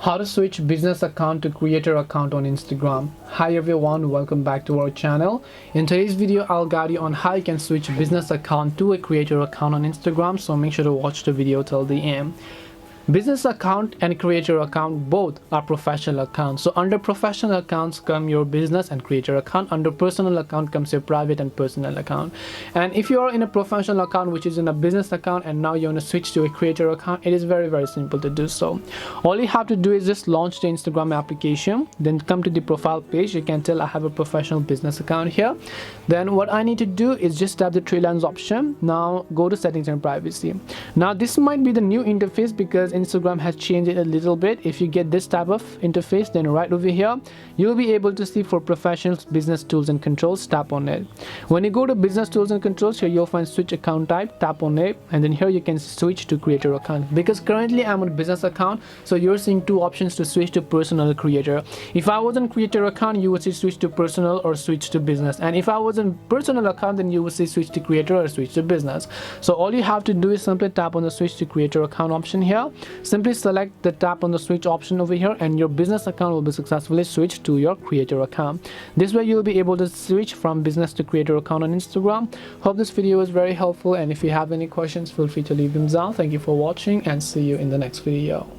How to switch business account to creator account on Instagram. Hi everyone, welcome back to our channel. In today's video, I'll guide you on how you can switch business account to a creator account on Instagram, so make sure to watch the video till the end. Business account and creator account both are professional accounts. So under professional accounts come your business and creator account. Under personal account comes your private and personal account. And if you are in a professional account which is in a business account and now you want to switch to a creator account, it is very simple to do so. All you have to do is just launch the Instagram application, then come to the profile page. You can tell I have a professional business account here. Then what I need to do is just tap the three lines option. Now go to settings and privacy. Now this might be the new interface because Instagram has changed it a little bit. If you get this type of interface, then right over here you'll be able to see for professionals, business tools and controls. Tap on it. When you go to business tools and controls, here you'll find switch account type. Tap on it, and then here you can switch to creator account. Because currently I'm on business account, so you're seeing two options to switch to personal or creator. If I was on creator account, you would see switch to personal or switch to business, and if I was on personal account, then you would see switch to creator or switch to business. So all you have to do is simply tap on the switch to creator account option here. Simply select the tap on the switch option over here, and your business account will be successfully switched to your creator account. This way you'll be able to switch from business to creator account on Instagram. Hope this video was very helpful, and if you have any questions, feel free to leave them down. Thank you for watching and see you in the next video.